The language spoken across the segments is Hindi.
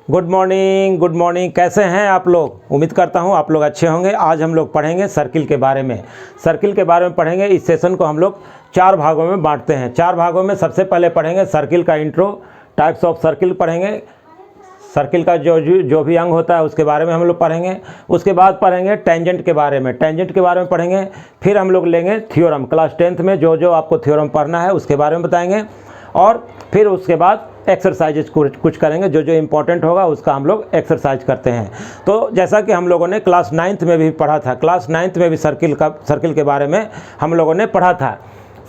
Good morning. कैसे हैं आप लोग? उम्मीद करता हूं आप लोग अच्छे होंगे। आज हम लोग पढ़ेंगे सर्किल के बारे में। सर्किल के बारे में पढ़ेंगे। इस सेशन को हम लोग 4 भागों में बांटते हैं। 4 भागों में सबसे पहले पढ़ेंगे सर्किल का इंट्रो, टाइप्स ऑफ सर्किल पढ़ेंगे, सर्किल का जो भी अंग होता है उसके बारे में हम लोग पढ़ेंगे। उसके बाद पढ़ेंगे टेंजेंट के बारे में, टेंजेंट के बारे में पढ़ेंगे। फिर हम लोग लेंगे थ्योरम, क्लास 10th में जो आपको थ्योरम पढ़ना है उसके बारे में बताएंगे। और फिर उसके बाद एक्सरसाइजेज कुछ करेंगे, जो इम्पोर्टेंट होगा उसका हम लोग एक्सरसाइज करते हैं। तो जैसा कि हम लोगों ने क्लास 9th में भी पढ़ा था, क्लास 9th में भी सर्किल के बारे में हम लोगों ने पढ़ा था।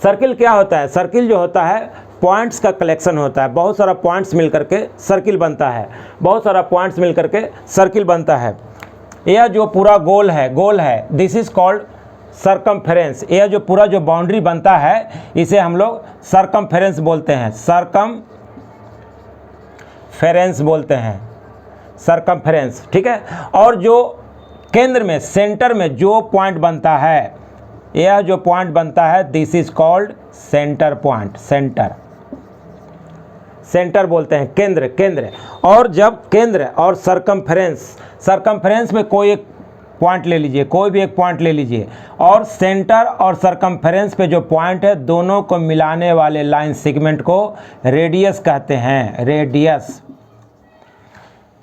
सर्किल क्या होता है? सर्किल जो होता है पॉइंट्स का कलेक्शन होता है। बहुत सारा पॉइंट्स मिल करके सर्किल बनता है, बहुत सारा पॉइंट्स मिल करके सर्किल बनता है। यह जो पूरा गोल है, दिस इज़ कॉल्ड सरकमफेरेंस। यह जो पूरा जो बाउंड्री बनता है इसे हम लोग सरकमफेरेंस बोलते हैं, सरकमफेरेंस बोलते हैं, सरकमफेरेंस, ठीक है। और जो केंद्र में, सेंटर में जो पॉइंट बनता है, यह जो पॉइंट बनता है this is called centre point, centre बोलते हैं, केंद्र। और जब केंद्र और सरकमफेरेंस में कोई एक पॉइंट ले लीजिए, कोई भी एक पॉइंट ले लीजिए, और सेंटर और सरकमफेरेंस पे जो पॉइंट है दोनों को मिलाने वाले लाइन सेगमेंट को रेडियस कहते हैं।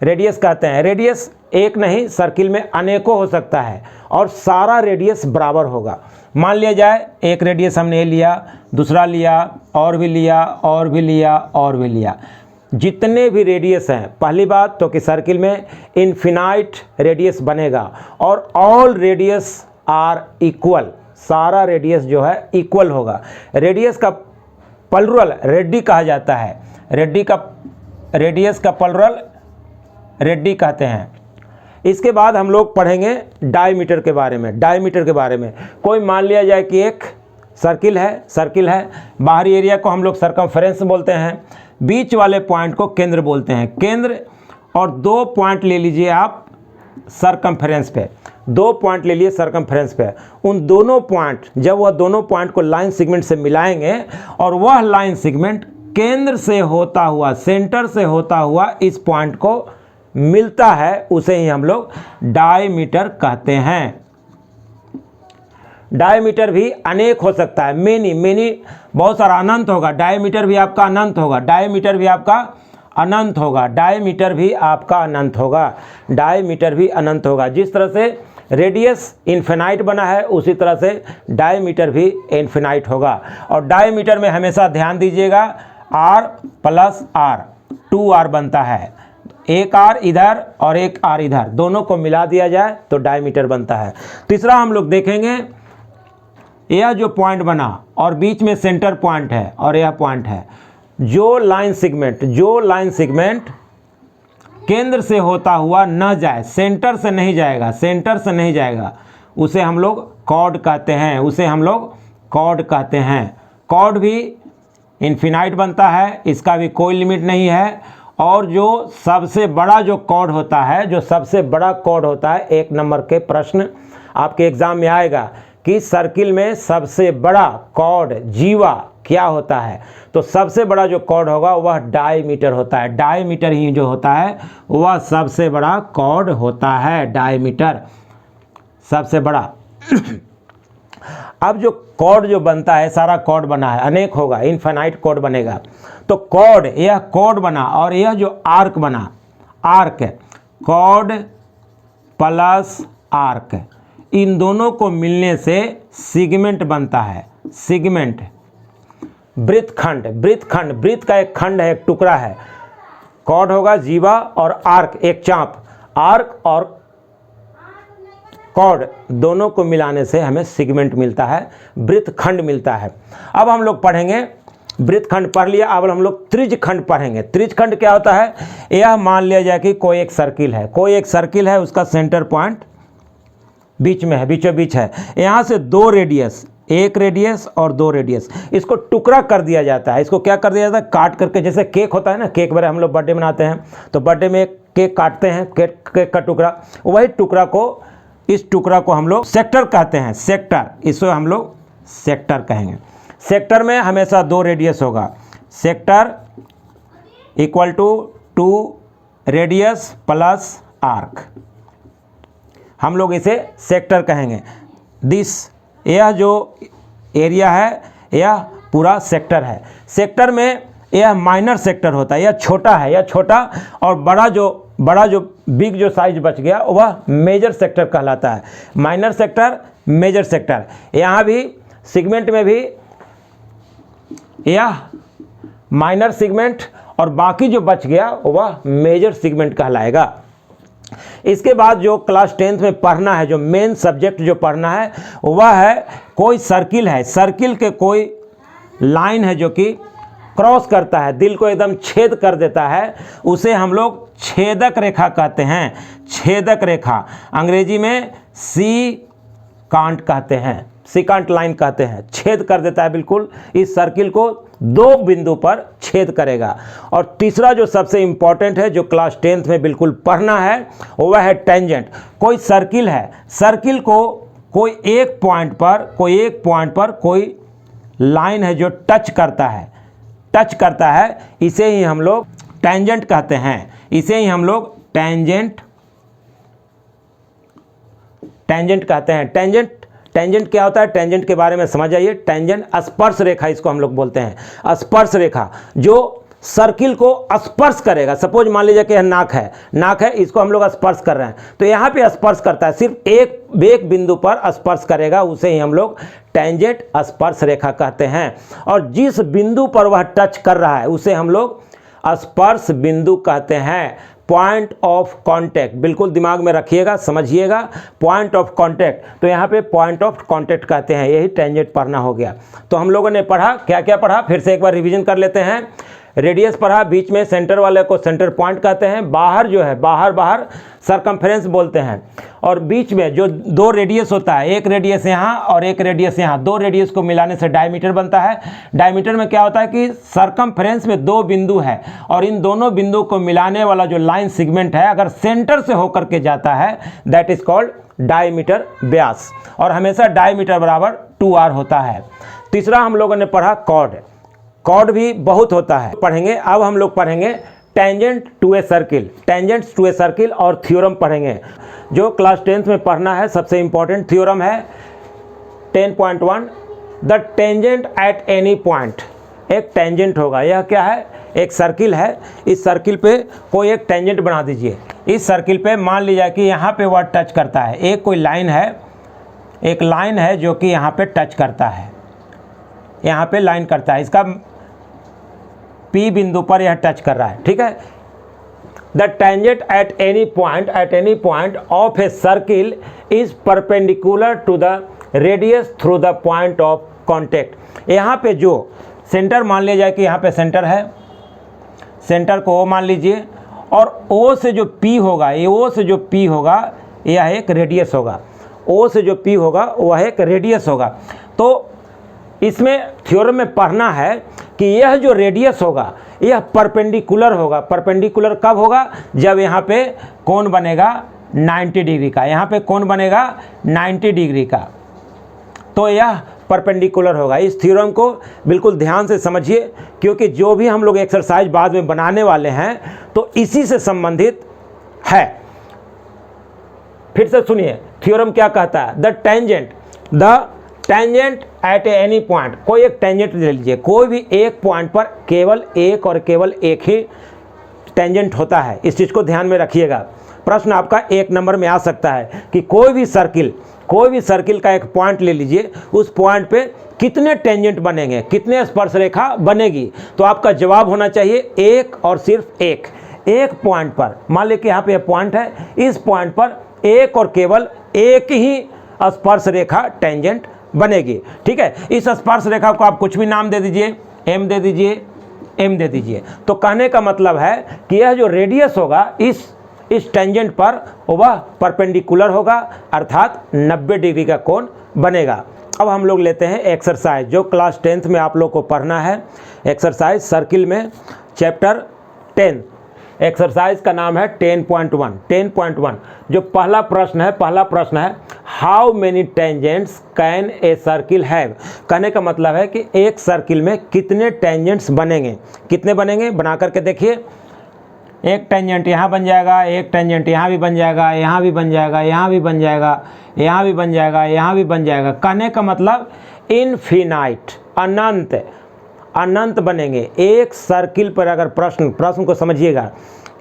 रेडियस कहते हैं। रेडियस एक नहीं, सर्किल में अनेकों हो सकता है और सारा रेडियस बराबर होगा। मान लिया जाए एक रेडियस हमने लिया, दूसरा लिया, और भी लिया, और भी लिया, और भी लिया। जितने भी रेडियस हैं, पहली बात तो कि सर्किल में इन्फिनाइट रेडियस बनेगा और ऑल रेडियस आर इक्वल, सारा रेडियस जो है इक्वल होगा। रेडियस का प्लुरल रेडी कहा जाता है। रेडियस का प्लुरल रेडी कहते हैं। इसके बाद हम लोग पढ़ेंगे डायमीटर के बारे में। डायमीटर के बारे में कोई मान लिया जाए कि एक सर्किल है, बाहरी एरिया को हम लोग सरकमफेरेंस बोलते हैं, बीच वाले पॉइंट को केंद्र बोलते हैं, केंद्र। और 2 पॉइंट ले लीजिए आप सरकमफेरेंस पे, 2 पॉइंट ले लिए सरकमफेरेंस पे। उन दोनों पॉइंट, जब वह दोनों पॉइंट को लाइन सेगमेंट से मिलाएंगे और वह लाइन सेगमेंट केंद्र से होता हुआ, सेंटर से होता हुआ इस पॉइंट को मिलता है, उसे ही हम लोग डायमीटर कहते हैं। डायमीटर भी अनेक हो सकता है, मेनी, बहुत सारा, अनंत होगा। डायमीटर भी आपका अनंत होगा, डायमीटर भी आपका अनंत होगा, डायमीटर भी आपका अनंत होगा, डायमीटर भी अनंत होगा। जिस तरह से रेडियस इन्फिनाइट बना है उसी तरह से डायमीटर भी इन्फिनाइट होगा। और डायमीटर में हमेशा ध्यान दीजिएगा R + R, 2R बनता है। एक R इधर और एक R इधर, दोनों को मिला दिया जाए तो डायमीटर बनता है। तीसरा हम लोग देखेंगे, यह जो पॉइंट बना और बीच में सेंटर पॉइंट है और यह पॉइंट है, जो लाइन सेगमेंट केंद्र से होता हुआ न जाए, सेंटर से नहीं जाएगा, उसे हम लोग कॉर्ड कहते हैं, कॉर्ड भी इन्फिनाइट बनता है, इसका भी कोई लिमिट नहीं है। और जो सबसे बड़ा जो कॉर्ड होता है, एक नंबर के प्रश्न आपके एग्जाम में आएगा कि सर्किल में सबसे बड़ा कॉर्ड जीवा क्या होता है, तो सबसे बड़ा जो कॉर्ड होगा वह डायमीटर होता है। डायमीटर ही जो होता है वह सबसे बड़ा कॉर्ड होता है, डायमीटर सबसे बड़ा। अब जो कॉर्ड जो बनता है, सारा कॉर्ड बना है, अनेक होगा, इनफाइनाइट कॉर्ड बनेगा। तो कॉर्ड, यह कॉर्ड बना और यह जो आर्क बना, कॉर्ड प्लस आर्क, इन दोनों को मिलने से सेगमेंट बनता है, सेगमेंट। वृत्त का एक खंड है, एक टुकड़ा है। कॉर्ड होगा जीवा और आर्क एक चाप, आर्क और कॉर्ड दोनों को मिलाने से हमें सेगमेंट मिलता है, वृत्तखंड मिलता है। अब हम लोग पढ़ेंगे, वृत्तखंड पढ़ लिया, अब हम लोग त्रिज्यखंड पढ़ेंगे। त्रिज्यखंड क्या होता है? यह मान लिया जाए कि कोई एक सर्किल है, उसका सेंटर पॉइंट बीच में है, बीचों बीच है। यहाँ से 2 रेडियस, एक रेडियस और 2 रेडियस, इसको टुकड़ा कर दिया जाता है। इसको क्या कर दिया जाता है? काट करके, जैसे केक होता है ना, केक वगैरह हम लोग बर्थडे मनाते हैं तो बर्थडे में एक केक काटते हैं, केक का टुकड़ा, वही टुकड़ा को, इस टुकड़ा को हम लोग सेक्टर कहते हैं, सेक्टर, इसको हम लोग सेक्टर कहेंगे। सेक्टर में हमेशा 2 रेडियस होगा, sector equal to 2 radius plus arc, हम लोग इसे सेक्टर कहेंगे। दिस, यह जो एरिया है यह पूरा सेक्टर है। सेक्टर में यह माइनर सेक्टर होता है, यह छोटा है, यह छोटा, और बड़ा जो बिग जो साइज बच गया वह मेजर सेक्टर कहलाता है। Minor sector, major sector. यहाँ भी सेगमेंट में भी यह माइनर सेगमेंट और बाकी जो बच गया वह मेजर सेगमेंट कहलाएगा। इसके बाद जो क्लास 10th में पढ़ना है, जो मेन सब्जेक्ट जो पढ़ना है वह है कोई सर्किल है, सर्किल के कोई लाइन है जो कि क्रॉस करता है, दिल को एकदम छेद कर देता है, उसे हम लोग छेदक रेखा कहते हैं। छेदक रेखा अंग्रेजी में सिकांट कहते हैं, सिकांट लाइन कहते हैं। छेद कर देता है बिल्कुल, इस सर्किल को दो बिंदु पर छेद करेगा। और तीसरा जो सबसे इंपॉर्टेंट है जो क्लास 10th में बिल्कुल पढ़ना है वह है टेंजेंट। कोई सर्किल है, सर्किल को कोई एक पॉइंट पर कोई लाइन है जो टच करता है, इसे ही हम लोग टेंजेंट कहते हैं। इसे ही हम लोग टेंजेंट कहते हैं। टेंजेंट क्या होता है, टेंजेंट के बारे में समझ आइए। टेंजेंट स्पर्श रेखा, इसको हम लोग बोलते हैं। स्पर्श रेखा जो सर्किल को स्पर्श करेगा। सपोज मान लीजिए कि यह नाक है, इसको हम लोग स्पर्श कर रहे हैं, तो यहाँ पे स्पर्श करता है, सिर्फ एक बिंदु पर स्पर्श करेगा, उसे ही हम लोग टेंजेंट स्पर्श रेखा कहते हैं। और जिस बिंदु पर वह टच कर रहा है उसे हम लोग स्पर्श बिंदु कहते हैं। पॉइंट ऑफ कांटेक्ट, बिल्कुल दिमाग में रखिएगा, समझिएगा। पॉइंट ऑफ कांटेक्ट, तो यहाँ पे पॉइंट ऑफ कांटेक्ट कहते हैं। यही टेंजेंट पढ़ना हो गया। तो हम लोगों ने पढ़ा, क्या क्या पढ़ा, फिर से एक बार रिवीजन कर लेते हैं। रेडियस पढ़ा, बीच में सेंटर वाले को सेंटर पॉइंट कहते हैं। बाहर जो है, बाहर सरकमफ्रेंस बोलते हैं। और बीच में जो दो रेडियस होता है, एक रेडियस यहाँ और एक रेडियस यहाँ, दो रेडियस को मिलाने से डायमीटर बनता है। डायमीटर में क्या होता है कि सरकमफ्रेंस में दो बिंदु है और इन दोनों बिंदु को मिलाने वाला जो लाइन सेगमेंट है अगर सेंटर से होकर के जाता है, दैट इज कॉल्ड डायमीटर, व्यास। और हमेशा डायमीटर बराबर 2r होता है। तीसरा हम लोगों ने पढ़ा कॉर्ड भी बहुत होता है, पढ़ेंगे। अब हम लोग पढ़ेंगे tangent to a circle, tangents to a circle और थ्योरम पढ़ेंगे। जो क्लास 10th में पढ़ना है सबसे इंपॉर्टेंट थ्योरम है 10.1, the tangent at any point. एक टेंजेंट होगा, यह क्या है, एक सर्किल है, इस सर्किल पे कोई एक टेंजेंट बना दीजिए। इस सर्किल पे मान लीजिए कि यहाँ पे वह टच करता है, एक कोई लाइन है, एक लाइन है जो कि यहाँ पे टच करता है, यहाँ पे लाइन करता है, इसका P बिंदु पर यह टच कर रहा है, ठीक है। The tangent at any point of a circle is perpendicular to the radius through the point of contact. यहाँ पे जो सेंटर मान लिया जाए कि यहाँ पे सेंटर है, सेंटर को O मान लीजिए, और O से जो P होगा, O से जो P होगा यह एक रेडियस होगा, O से जो P होगा वह एक रेडियस होगा। तो इसमें थ्योरम में पढ़ना है कि यह जो रेडियस होगा यह परपेंडिकुलर होगा। परपेंडिकुलर कब होगा, जब यहाँ पे कोण बनेगा 90 डिग्री का, यहाँ पे कोण बनेगा 90 डिग्री का, तो यह परपेंडिकुलर होगा। इस थ्योरम को बिल्कुल ध्यान से समझिए, क्योंकि जो भी हम लोग एक्सरसाइज बाद में बनाने वाले हैं तो इसी से संबंधित है। फिर से सुनिए थ्योरम क्या कहता है, the tangent at any point. कोई एक टेंजेंट ले लीजिए, कोई भी एक पॉइंट पर केवल एक ही टेंजेंट होता है। इस चीज़ को ध्यान में रखिएगा। प्रश्न आपका 1 नंबर में आ सकता है कि कोई भी सर्किल का एक पॉइंट ले लीजिए, उस पॉइंट पे कितने टेंजेंट बनेंगे, कितने स्पर्श रेखा बनेगी। तो आपका जवाब होना चाहिए एक और सिर्फ एक पॉइंट पर। मान लीजिए कि यहाँ पे पॉइंट है, इस पॉइंट पर एक और केवल एक ही स्पर्श रेखा टेंजेंट बनेगी, ठीक है। इस स्पर्श रेखा को आप कुछ भी नाम दे दीजिए, M दे दीजिए, तो कहने का मतलब है कि यह जो रेडियस होगा इस टेंजेंट पर वह परपेंडिकुलर होगा, अर्थात 90 डिग्री का कोण बनेगा। अब हम लोग लेते हैं एक्सरसाइज, जो क्लास 10th में आप लोग को पढ़ना है। एक्सरसाइज सर्किल में चैप्टर 10, एक्सरसाइज का नाम है 10.1। जो पहला प्रश्न है how many tangents can a circle have. कहने का मतलब है कि एक सर्किल में कितने टेंजेंट्स बनेंगे, कितने बनेंगे, बना करके देखिए। एक टेंजेंट यहाँ बन जाएगा, एक टेंजेंट यहाँ भी बन जाएगा, यहाँ भी बन जाएगा, यहाँ भी बन जाएगा, यहाँ भी बन जाएगा, यहाँ भी बन जाएगा। कहने का मतलब इनफिनाइट, अनंत, अनंत बनेंगे। एक सर्किल पर अगर प्रश्न को समझिएगा,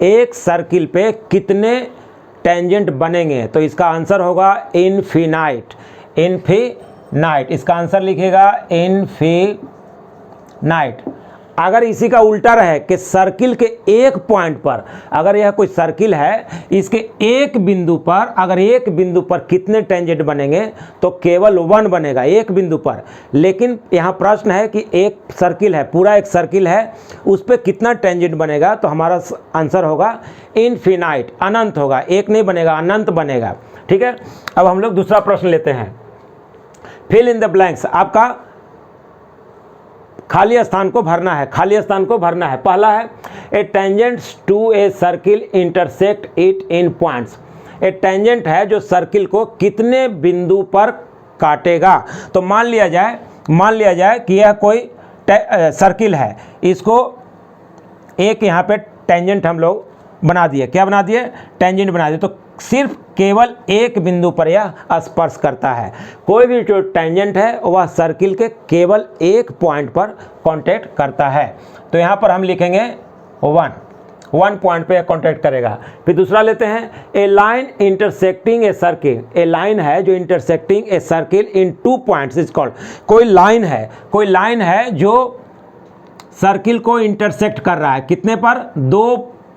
एक सर्किल पे कितने टेंजेंट बनेंगे, तो इसका आंसर होगा इनफिनाइट, इनफिनाइट। इसका आंसर लिखेगा इनफिनाइट। अगर इसी का उल्टा रहे कि सर्किल के एक पॉइंट पर, अगर यह कोई सर्किल है, इसके एक बिंदु पर, अगर एक बिंदु पर कितने टेंजेंट बनेंगे, तो केवल 1 बनेगा एक बिंदु पर। लेकिन यहाँ प्रश्न है कि एक सर्किल है, पूरा एक सर्किल है, उस पर कितना टेंजेंट बनेगा, तो हमारा आंसर होगा इनफिनाइट, अनंत होगा। एक नहीं बनेगा, अनंत बनेगा। ठीक है, अब हम लोग दूसरा प्रश्न लेते हैं। फिल इन द ब्लैंक्स, आपका खाली स्थान को भरना है, खाली स्थान को भरना है। पहला है a tangents to a circle intersect it in points. A tangent है जो सर्किल को कितने बिंदु पर काटेगा। तो मान लिया जाए कि यह कोई सर्किल है, इसको एक यहाँ पे टेंजेंट हम लोग बना दिए। क्या बना दिए? टेंजेंट बना दिए। तो सिर्फ केवल एक बिंदु पर यह स्पर्श करता है। कोई भी जो टेंजेंट है वह सर्किल के केवल एक पॉइंट पर कांटेक्ट करता है। तो यहाँ पर हम लिखेंगे 1 पॉइंट पे कांटेक्ट करेगा। फिर दूसरा लेते हैं, a line intersecting a circle. A line है जो intersecting a circle in 2 points is called. कोई लाइन है जो सर्किल को इंटरसेक्ट कर रहा है, कितने पर?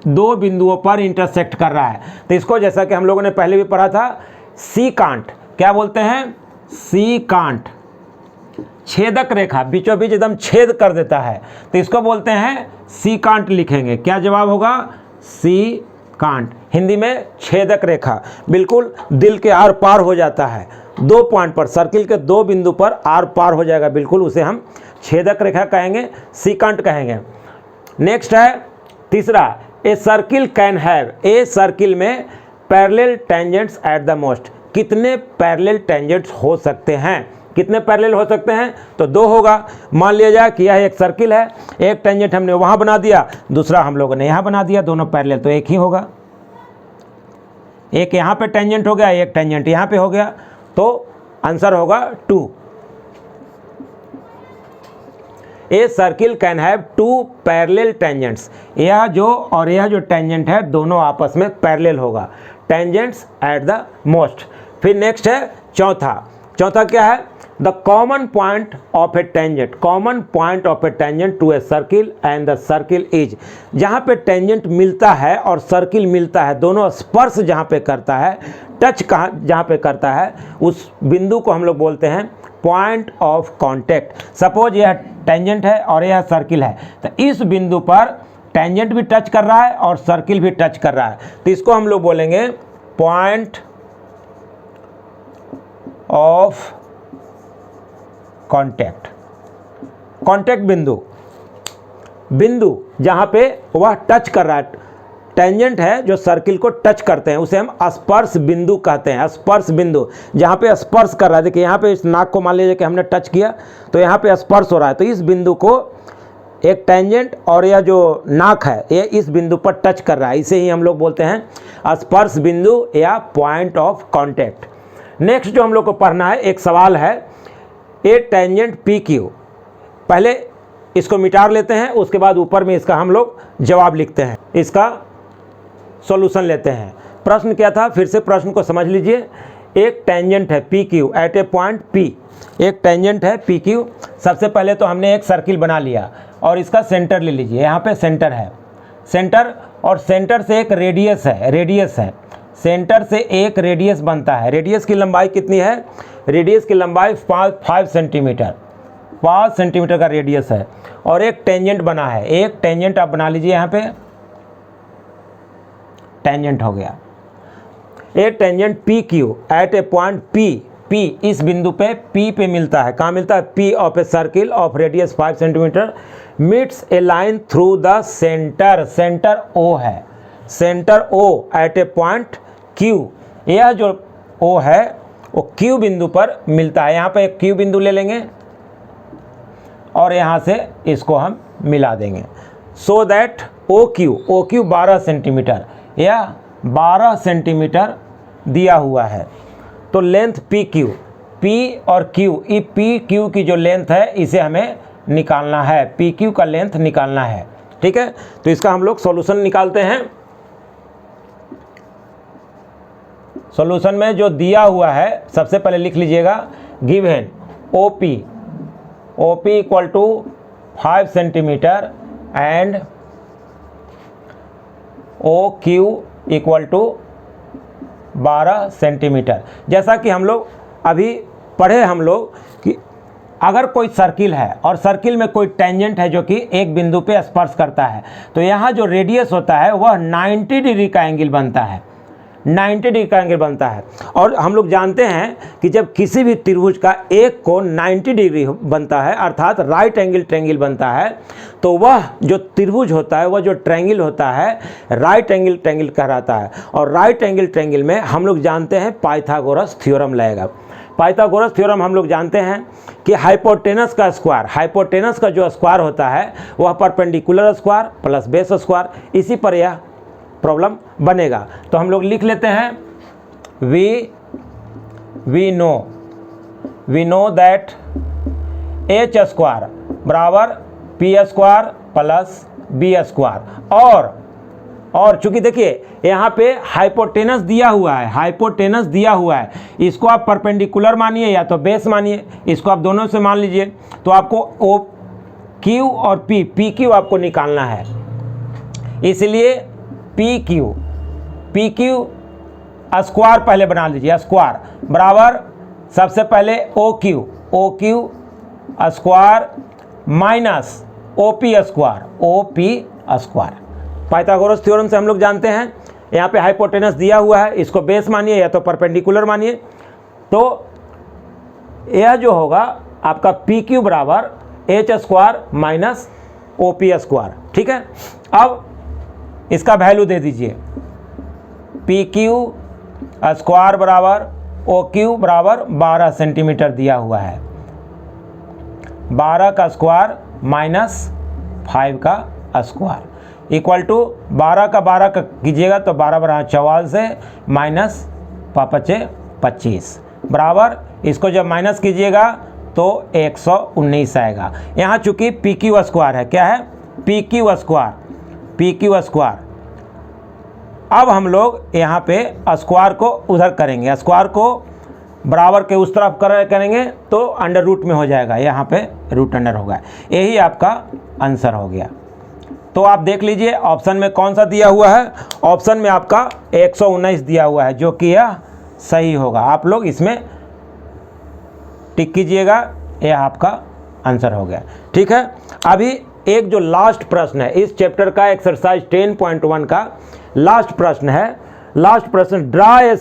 दो बिंदुओं पर इंटरसेक्ट कर रहा है। तो इसको जैसा कि हम लोगों ने पहले भी पढ़ा था, सीकांट। क्या बोलते हैं? सीकांट, छेदक रेखा, बीचों बीच एकदम छेद कर देता है, तो इसको बोलते हैं सीकांट। लिखेंगे, क्या जवाब होगा? सीकांट। हिंदी में छेदक रेखा, बिल्कुल दिल के आर पार हो जाता है। 2 पॉइंट पर, सर्किल के 2 बिंदु पर आर पार हो जाएगा, बिल्कुल उसे हम छेदक रेखा कहेंगे, सीकांट कहेंगे। नेक्स्ट है तीसरा, a circle can have, a circle में parallel tangents at the most. कितने पैरेलल टेंजेंट्स हो सकते हैं? कितने पैरेलल हो सकते हैं? तो 2 होगा। मान लिया जाए कि यह एक सर्किल है, एक टेंजेंट हमने वहाँ बना दिया, दूसरा हम लोगों ने यहाँ बना दिया, दोनों पैरेलल, तो एक ही होगा। एक यहाँ पे टेंजेंट हो गया, एक टेंजेंट यहाँ पे हो गया, तो आंसर होगा 2। A circle can have 2 parallel tangents. यह जो टेंजेंट है दोनों आपस में पैरेलल होगा, टेंजेंट्स एट द मोस्ट। फिर नेक्स्ट है चौथा क्या है? The common point of a tangent, common point of a tangent to a circle and the circle is. जहाँ पे टेंजेंट मिलता है और सर्किल मिलता है, दोनों स्पर्श जहाँ पे करता है, टच जहाँ पे करता है, उस बिंदु को हम लोग बोलते हैं पॉइंट ऑफ कांटेक्ट। सपोज यह टेंजेंट है और यह सर्किल है, तो इस बिंदु पर टेंजेंट भी टच कर रहा है और सर्किल भी टच कर रहा है, तो इसको हम लोग बोलेंगे पॉइंट ऑफ कांटेक्ट। कांटेक्ट बिंदु जहाँ पे वह टच कर रहा है, टेंजेंट है जो सर्किल को टच करते हैं, उसे हम स्पर्श बिंदु कहते हैं। स्पर्श बिंदु जहाँ पे स्पर्श कर रहा है, देखिए यहाँ पे इस नाक को मान लीजिए कि हमने टच किया, तो यहाँ पे स्पर्श हो रहा है, तो इस बिंदु को एक टेंजेंट और यह जो नाक है ये इस बिंदु पर टच कर रहा है, इसे ही हम लोग बोलते हैं स्पर्श बिंदु या पॉइंट ऑफ कांटेक्ट। नेक्स्ट जो हम लोग को पढ़ना है, एक सवाल है, ए टेंजेंट पी क्यू। पहले इसको मिटा लेते हैं, उसके बाद ऊपर में इसका हम लोग जवाब लिखते हैं, इसका सॉल्यूशन लेते हैं। प्रश्न क्या था? फिर से प्रश्न को समझ लीजिए। एक टेंजेंट है पी क्यू एट ए पॉइंट पी, एक टेंजेंट है पी क्यू। सबसे पहले तो हमने एक सर्किल बना लिया और इसका सेंटर ले लीजिए, यहाँ पे सेंटर है, सेंटर, और सेंटर से एक रेडियस है, सेंटर से एक रेडियस बनता है। रेडियस की लंबाई कितनी है? रेडियस की लंबाई 5 सेंटीमीटर, 5 सेंटीमीटर का रेडियस है, और एक टेंजेंट बना है। एक टेंजेंट आप बना लीजिए, यहाँ पे टेंजेंट हो गया। ए टेंजेंट पी क्यू एट ए पॉइंट पी इस बिंदु पे P पे मिलता है। कहाँ मिलता है? P of a circle of radius 5 centimetre meets A line through the centre, centre O है, सेंटर O एट ए पॉइंट Q। यह जो O है वो Q बिंदु पर मिलता है। यहाँ पे एक Q बिंदु ले लेंगे और यहाँ से इसको हम मिला देंगे, so that O Q 12 centimetre या 12 सेंटीमीटर दिया हुआ है। तो लेंथ पी क्यू, पी और क्यू, ये पी क्यू की जो लेंथ है इसे हमें निकालना है, पी क्यू का लेंथ निकालना है। ठीक है, तो इसका हम लोग सॉल्यूशन निकालते हैं। सॉल्यूशन में जो दिया हुआ है सबसे पहले लिख लीजिएगा, given OP equal to 5 centimetre and OQ equal to 12 centimetre. जैसा कि हम लोग अभी पढ़े हम लोग कि अगर कोई सर्किल है और सर्किल में कोई टेंजेंट है जो कि एक बिंदु पे स्पर्श करता है, तो यहाँ जो रेडियस होता है वह 90 डिग्री का एंगल बनता है, 90 डिग्री का एंगल बनता है। और हम लोग जानते हैं कि जब किसी भी त्रिभुज का एक कोण 90 डिग्री बनता है अर्थात राइट एंगल ट्रायंगल बनता है, तो वह जो त्रिभुज होता है, वह जो ट्रायंगल होता है राइट एंगल ट्रायंगल कहलाता है। और राइट एंगल ट्रायंगल में हम लोग जानते हैं पाइथागोरस थ्योरम लगेगा। पाइथागोरस थ्योरम हम लोग जानते हैं कि हाइपोटेनस का स्क्वायर, हाइपोटेनस का जो स्क्वायर होता है वह perpendicular square plus base square, इसी पर यह प्रॉब्लम बनेगा। तो हम लोग लिख लेते हैं we know that H square बराबर P square plus B square. और चूंकि देखिए यहाँ पे हाइपोटेनस दिया हुआ है, हाइपोटेनस दिया हुआ है, इसको आप परपेंडिकुलर मानिए या तो बेस मानिए, इसको आप दोनों से मान लीजिए। तो आपको ओ क्यू और पी क्यू आपको निकालना है, इसलिए पी क्यू स्क्वायर पहले बना लीजिए, स्क्वायर बराबर सबसे पहले O Q square minus O P square. Pythagoras theorem से हम लोग जानते हैं, यहाँ पे हाइपोटेनस दिया हुआ है, इसको बेस मानिए या तो परपेंडिकुलर मानिए। तो यह जो होगा आपका पी क्यू बराबर H square minus O P square. ठीक है, अब इसका वैल्यू दे दीजिए, पी क्यू स्क्वायर बराबर ओ क्यू बराबर 12 सेंटीमीटर दिया हुआ है, 12 का स्क्वायर माइनस 5 का स्क्वायर इक्वल टू 12 का कीजिएगा तो 12 बराबर 44 से माइनस 25 बराबर, इसको जब माइनस कीजिएगा तो 119 आएगा। यहाँ चूंकि पी क्यू स्क्वायर है, क्या है पी क्यू स्क्वायर। अब हम लोग यहाँ पे स्क्वायर को उधर करेंगे, स्क्वायर को बराबर के उस तरफ करेंगे तो अंडर रूट में हो जाएगा, यहाँ पे रूट अंडर होगा। यही आपका आंसर हो गया। तो आप देख लीजिए ऑप्शन में कौन सा दिया हुआ है, ऑप्शन में आपका 119 दिया हुआ है, जो कि यह सही होगा। आप लोग इसमें टिक कीजिएगा, यह आपका आंसर हो गया। ठीक है, अभी एक जो लास्ट प्रश्न है इस चैप्टर का, एक्सरसाइज 10.1 का लास्ट प्रश्न है। लास्ट प्रश्न, ड्रा ए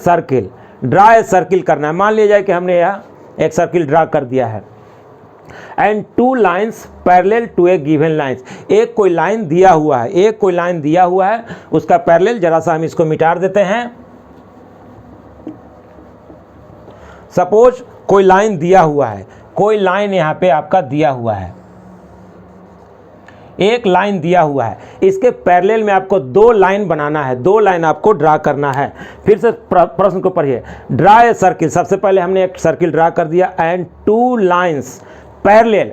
सर्किल करना है। मान लिया जाए कि हमने यह एक सर्किल ड्रा कर दिया है and 2 lines parallel to a given lines. एक कोई लाइन दिया हुआ है, उसका पैरेलल, जरा सा हम इसको मिटा देते हैं। सपोज कोई लाइन दिया हुआ है, कोई लाइन यहाँ पे आपका दिया हुआ है, एक लाइन दिया हुआ है, इसके पैरेलल में आपको 2 लाइन बनाना है, 2 लाइन आपको ड्रा करना है। फिर से प्रश्न को पढ़िए, ड्रा ए सर्किल। सबसे पहले हमने एक सर्किल ड्रा कर दिया and 2 lines parallel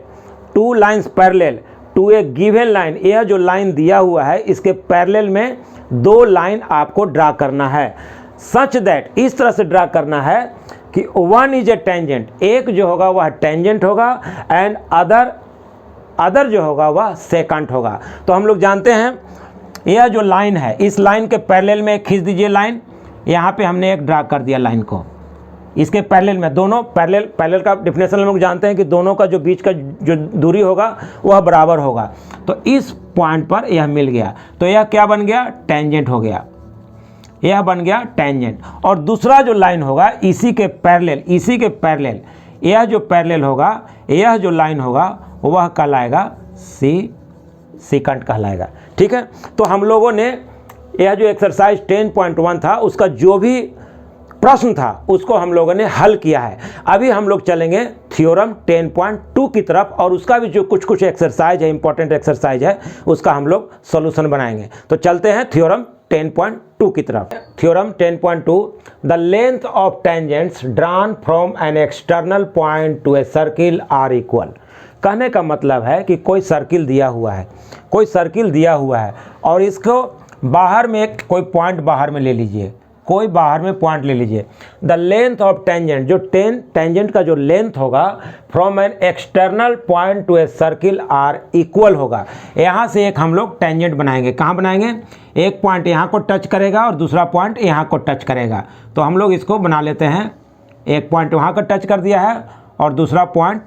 to a given line. यह जो लाइन दिया हुआ है इसके पैरेलल में 2 लाइन आपको ड्रा करना है, सच दैट, इस तरह से ड्रा करना है कि 1 इज ए टेंजेंट, एक जो होगा वह टेंजेंट होगा एंड अदर जो होगा वह सेकंड होगा। तो हम लोग जानते हैं यह जो लाइन है, इस लाइन के पैरेलल में खींच दीजिए लाइन, यहाँ पे हमने एक ड्रा कर दिया लाइन को, इसके पैरेलल में दोनों पैरेलल का डेफिनेशन हम लोग जानते हैं कि दोनों का जो बीच का जो दूरी होगा वह बराबर होगा। तो इस पॉइंट पर यह मिल गया, तो यह क्या बन गया, टेंजेंट हो गया, यह बन गया टेंजेंट। और दूसरा जो लाइन होगा इसी के पैरेलल, यह जो पैरेलल होगा, यह जो लाइन होगा वह कहलाएगा सेकंड कहलाएगा। ठीक है, तो हम लोगों ने यह जो एक्सरसाइज 10.1 था उसका जो भी प्रश्न था उसको हम लोगों ने हल किया है। अभी हम लोग चलेंगे थ्योरम 10.2 की तरफ, और उसका भी जो कुछ कुछ एक्सरसाइज है, इंपॉर्टेंट एक्सरसाइज है, उसका हम लोग सॉल्यूशन बनाएंगे। तो चलते हैं थ्योरम 10.2 की तरफ। Theorem 10.2, the length of tangents drawn from an external point to a circle are equal. कहने का मतलब है कि कोई सर्किल दिया हुआ है, कोई सर्किल दिया हुआ है, और इसको बाहर में एक कोई पॉइंट बाहर में ले लीजिए, कोई बाहर में पॉइंट ले लीजिए। द लेंथ ऑफ टेंजेंट, जो टेंजेंट का जो लेंथ होगा from an external point to a circle are equal होगा। यहाँ से एक हम लोग टेंजेंट बनाएंगे। कहाँ बनाएंगे? एक पॉइंट यहाँ को टच करेगा और दूसरा पॉइंट यहाँ को टच करेगा। तो हम लोग इसको बना लेते हैं, एक पॉइंट वहाँ को टच कर दिया है और दूसरा पॉइंट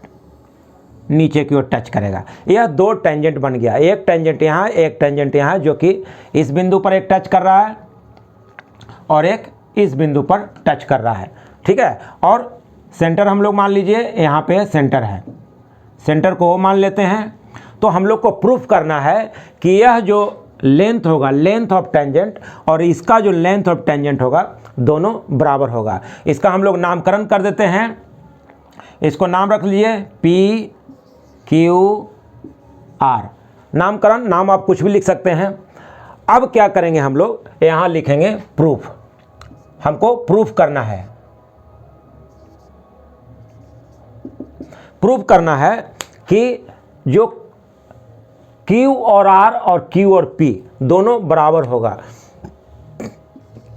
नीचे की ओर टच करेगा। यह दो टेंजेंट बन गया, एक टेंजेंट यहाँ, एक टेंजेंट यहाँ, जो कि इस बिंदु पर एक टच कर रहा है और एक इस बिंदु पर टच कर रहा है। ठीक है, और सेंटर हम लोग मान लीजिए यहाँ पे सेंटर है, सेंटर को मान लेते हैं। तो हम लोग को प्रूफ करना है कि यह जो लेंथ होगा, लेंथ ऑफ टेंजेंट, और इसका जो लेंथ ऑफ टेंजेंट होगा, दोनों बराबर होगा। इसका हम लोग नामकरण कर देते हैं, इसको नाम रख लीजिए पी क्यू आर। नामकरण, नाम आप कुछ भी लिख सकते हैं। अब क्या करेंगे हम लोग, यहाँ लिखेंगे प्रूफ। हमको प्रूफ करना है, प्रूफ करना है कि जो Q और R और Q और P दोनों बराबर होगा।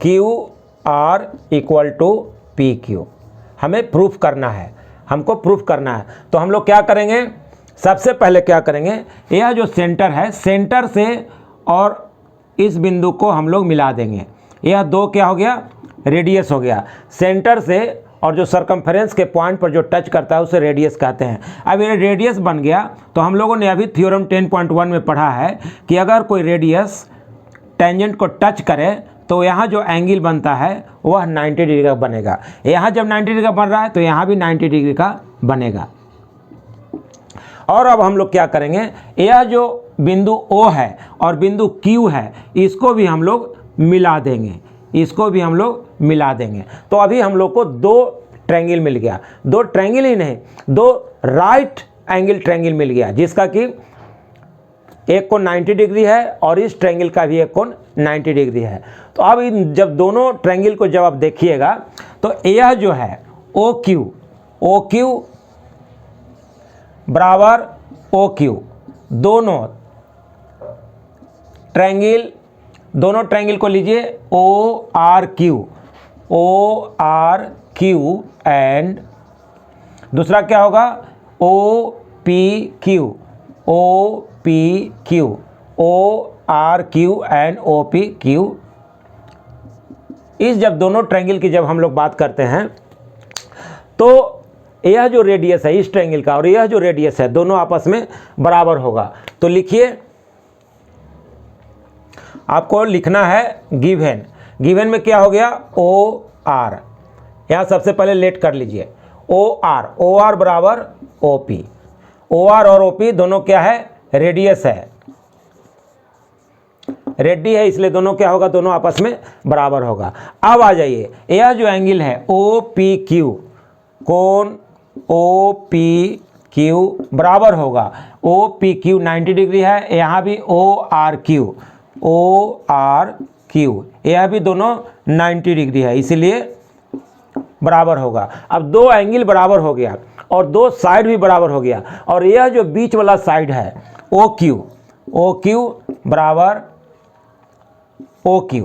Q R equal to PQ हमें प्रूफ करना है, हमको प्रूफ करना है। तो हम लोग क्या करेंगे, सबसे पहले क्या करेंगे, यह जो सेंटर है, सेंटर से और इस बिंदु को हम लोग मिला देंगे। यह दो क्या हो गया, रेडियस हो गया। सेंटर से और जो सरकमफेरेंस के पॉइंट पर जो टच करता है उसे रेडियस कहते हैं। अब ये रेडियस बन गया। तो हम लोगों ने अभी थ्योरम 10.1 में पढ़ा है कि अगर कोई रेडियस टेंजेंट को टच करे तो यहाँ जो एंगल बनता है वह 90 डिग्री का बनेगा। यहाँ जब 90 डिग्री का बन रहा है तो यहाँ भी 90 डिग्री का बनेगा। और अब हम लोग क्या करेंगे, यह जो बिंदु O है और बिंदु Q है, इसको भी हम लोग मिला देंगे, इसको भी हम लोग मिला देंगे। तो अभी हम लोग को दो ट्रायंगल मिल गया, दो ट्रायंगल ही नहीं, दो राइट एंगल ट्रायंगल मिल गया, जिसका कि एक कोण 90 डिग्री है और इस ट्रायंगल का भी एक कोण 90 डिग्री है। तो अब इन जब दोनों ट्रायंगल को जब आप देखिएगा तो यह जो है OQ बराबर OQ, दोनों ट्रायंगल को लीजिए ORQ एंड दूसरा क्या होगा OPQ ORQ एंड OPQ। इस जब दोनों ट्रायंगल की जब हम लोग बात करते हैं तो यह जो रेडियस है इस ट्रायंगल का और यह जो रेडियस है दोनों आपस में बराबर होगा। तो लिखिए, आपको लिखना है गिवन में क्या हो गया OR। यहाँ सबसे पहले लेट कर लीजिए OR बराबर OP। OR और OP दोनों क्या है, रेडियस है, रेडी है, इसलिए दोनों क्या होगा, दोनों आपस में बराबर होगा। अब आ जाइए, यह जो एंगल है OPQ, कोण OPQ बराबर होगा OPQ 90 डिग्री है, यहाँ भी ORQ यह भी दोनों 90 डिग्री है, इसलिए बराबर होगा। अब दो एंगल बराबर हो गया और दो साइड भी बराबर हो गया, और यह जो बीच वाला साइड है OQ बराबर OQ,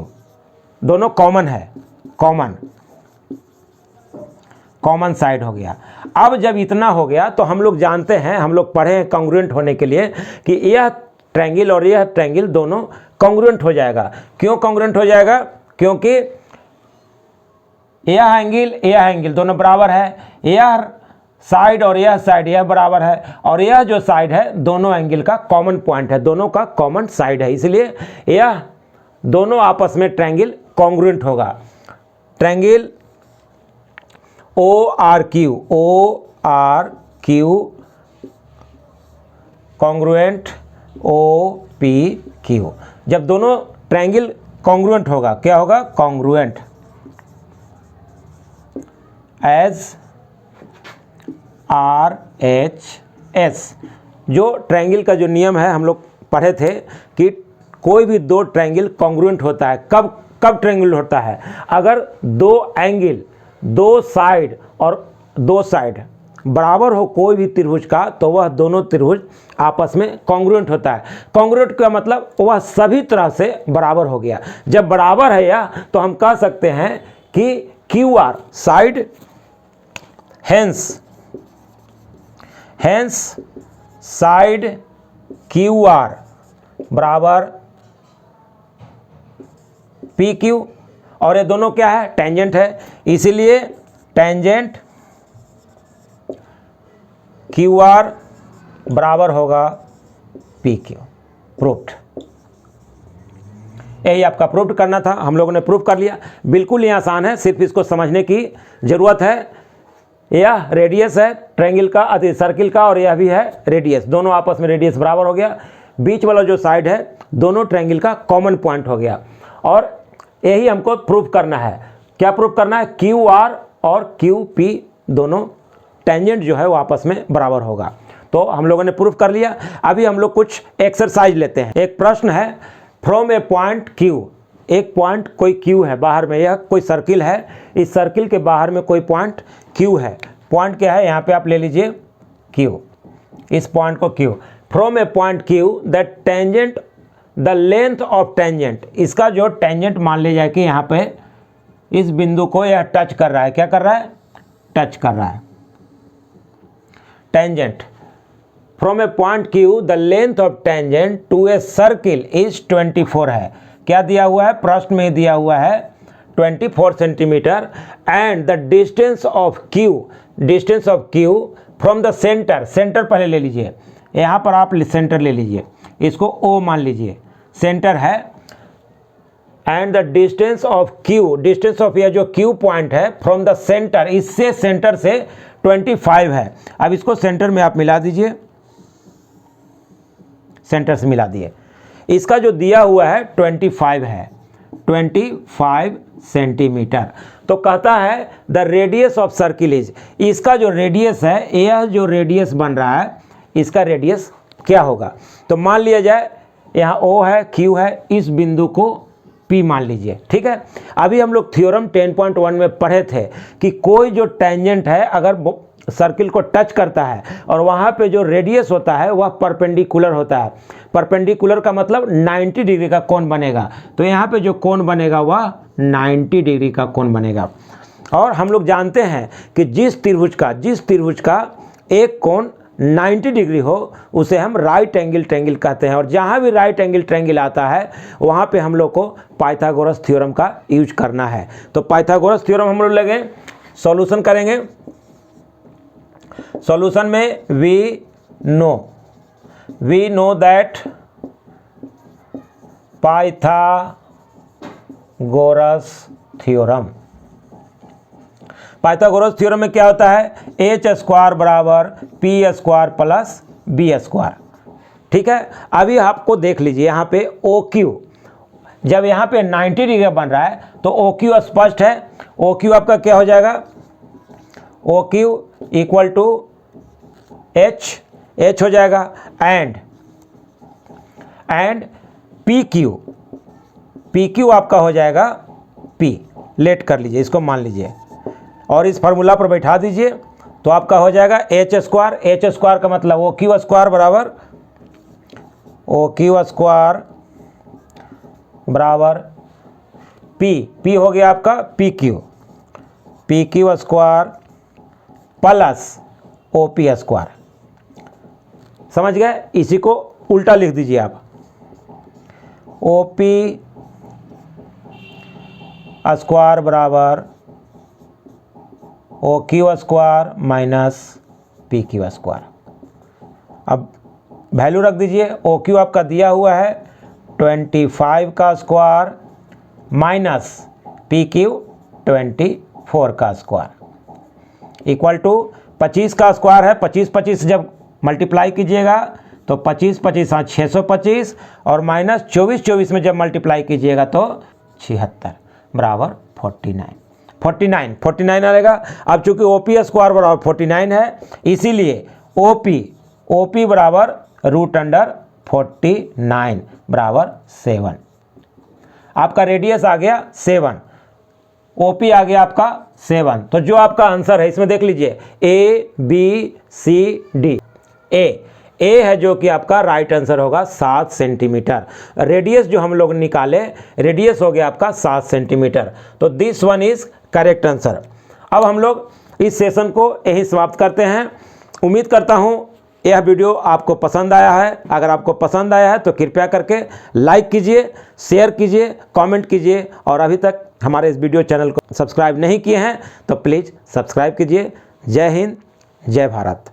दोनों कॉमन है, कॉमन साइड हो गया। अब जब इतना हो गया तो हम लोग जानते हैं, हम लोग पढ़े हैं कॉन्ग्रुएंट होने के लिए कि यह ट्रायंगल और यह ट्रायंगल दोनों कॉन्ग्रुएंट हो जाएगा। क्यों कॉन्ग्रुएंट हो जाएगा, क्योंकि यह एंगल दोनों बराबर है, यह साइड और यह साइड यह बराबर है, और यह जो साइड है दोनों एंगल का कॉमन पॉइंट है, दोनों का कॉमन साइड है, इसलिए यह दोनों आपस में ट्रायंगल कॉन्ग्रुएंट होगा। Triangle ORQ congruent OPQ। जब दोनों ट्रायंगल कॉन्ग्रुएंट होगा, क्या होगा, कॉन्ग्रुएंट। As RHS। जो ट्रायंगल का जो नियम है हम लोग पढ़े थे कि कोई भी दो ट्रायंगल कॉन्ग्रुएंट होता है। कब ट्रायंगल होता है? अगर दो एंगल, दो साइड और दो साइड बराबर हो कोई भी त्रिभुज का, तो वह दोनों त्रिभुज आपस में कॉन्ग्रुएंट होता है। कॉन्ग्रुएंट का मतलब वह सभी तरह से बराबर हो गया। जब बराबर है यह, तो हम कह सकते हैं कि QR side, hence side QR बराबर PQ, और ये दोनों क्या है? टेंजेंट है, इसीलिए टेंजेंट QR बराबर होगा PQ। प्रूफ्ड। यही आपका प्रूफ करना था, हम लोगों ने प्रूफ कर लिया। बिल्कुल ही आसान है, सिर्फ इसको समझने की ज़रूरत है। यह रेडियस है ट्रायंगल का, सर्किल का, और यह भी है रेडियस। दोनों आपस में रेडियस बराबर हो गया। बीच वाला जो साइड है दोनों ट्रायंगल का कॉमन पॉइंट हो गया, और यही हमको प्रूफ करना है। क्या प्रूफ करना है? QR और QP दोनों टेंजेंट जो है वो आपस में बराबर होगा। तो हम लोगों ने प्रूफ कर लिया। अभी हम लोग कुछ एक्सरसाइज लेते हैं। एक प्रश्न है, फ्रॉम ए पॉइंट Q, एक पॉइंट कोई Q है बाहर में, यह कोई सर्किल है, इस सर्किल के बाहर में कोई पॉइंट Q है। पॉइंट क्या है? यहाँ पे आप ले लीजिए Q, इस पॉइंट को Q। From a point Q the tangent, the length of tangent, इसका जो टेंजेंट मान लीजिए कि यहाँ पे इस बिंदु को यह टच कर रहा है। क्या कर रहा है? टच कर रहा है। Tangent from a point Q the length of tangent to a circle is 24 है। क्या दिया हुआ है? प्रश्न में दिया हुआ है 24 centimetre. And the distance of Q from the centre, centre पहले ले लीजिए, यहाँ पर आप सेंटर ले लीजिए, इसको O मान लीजिए, सेंटर है। And the distance of Q, distance of यह जो Q पॉइंट है फ्रॉम द सेंटर, इससे सेंटर से 25 है। अब इसको सेंटर में आप मिला दीजिए, सेंटर से मिला दिए। इसका जो दिया हुआ है 25 है, 25 सेंटीमीटर। तो कहता है the radius of circle is, इसका जो रेडियस है, यह जो रेडियस बन रहा है, इसका रेडियस क्या होगा? तो मान लिया जाए यहाँ O है, Q है, इस बिंदु को P मान लीजिए। ठीक है। अभी हम लोग थ्योरम 10.1 में पढ़े थे कि कोई जो टेंजेंट है अगर सर्किल को टच करता है और वहाँ पे जो रेडियस होता है वह परपेंडिकुलर होता है। परपेंडिकुलर का मतलब 90 डिग्री का कोण बनेगा। तो यहाँ पे जो कोण बनेगा वह 90 डिग्री का कोण बनेगा। और हम लोग जानते हैं कि जिस त्रिभुज का एक कोण 90 डिग्री हो उसे हम राइट एंगल ट्रायंगल कहते हैं। और जहाँ भी राइट एंगल ट्रायंगल आता है वहाँ पे हम लोग को पाइथागोरस थ्योरम का यूज करना है। तो पाइथागोरस थ्योरम हम लोग लगे सॉल्यूशन करेंगे। सॉल्यूशन में we know that Pythagoras theorem में क्या होता है? एच स्क्वायर बराबर P square plus B square. ठीक है। अभी आपको देख लीजिए यहाँ पे OQ, जब यहाँ पे 90 डिग्री बन रहा है तो OQ स्पष्ट है। OQ आपका क्या हो जाएगा? OQ इक्वल टू H हो जाएगा। एंड PQ आपका हो जाएगा P। लेट कर लीजिए, इसको मान लीजिए और इस फार्मूला पर बैठा दीजिए तो आपका हो जाएगा H स्क्वायर का मतलब OQ स्क्वायर बराबर P हो गया आपका PQ square plus OP square. समझ गए? इसी को उल्टा लिख दीजिए आप, OP स्क्वायर बराबर OQ square minus PQ square. अब वैल्यू रख दीजिए। OQ आपका दिया हुआ है 25 का स्क्वायर माइनस PQ 24 का स्क्वायर इक्वल टू 25 का स्क्वायर है। 25 जब मल्टीप्लाई कीजिएगा तो 25 हाँ 625 और माइनस 24 में जब मल्टीप्लाई कीजिएगा तो 76 बराबर 49। 49 आएगा। अब चूंकि OP स्क्वायर बराबर 49 है, इसीलिए OP बराबर √49 बराबर 7। आपका रेडियस आ गया 7, OP आ गया आपका 7। तो जो आपका आंसर है इसमें देख लीजिए ABCD, ए है जो कि आपका राइट आंसर होगा 7 सेंटीमीटर। रेडियस जो हम लोग निकाले, रेडियस हो गया आपका 7 सेंटीमीटर। तो this one is correct answer. अब हम लोग इस सेशन को यहीं समाप्त करते हैं। उम्मीद करता हूं यह वीडियो आपको पसंद आया है। अगर आपको पसंद आया है तो कृपया करके लाइक कीजिए, शेयर कीजिए, कमेंट कीजिए, और अभी तक हमारे इस वीडियो चैनल को सब्सक्राइब नहीं किए हैं तो प्लीज़ सब्सक्राइब कीजिए। जय हिंद, जय भारत।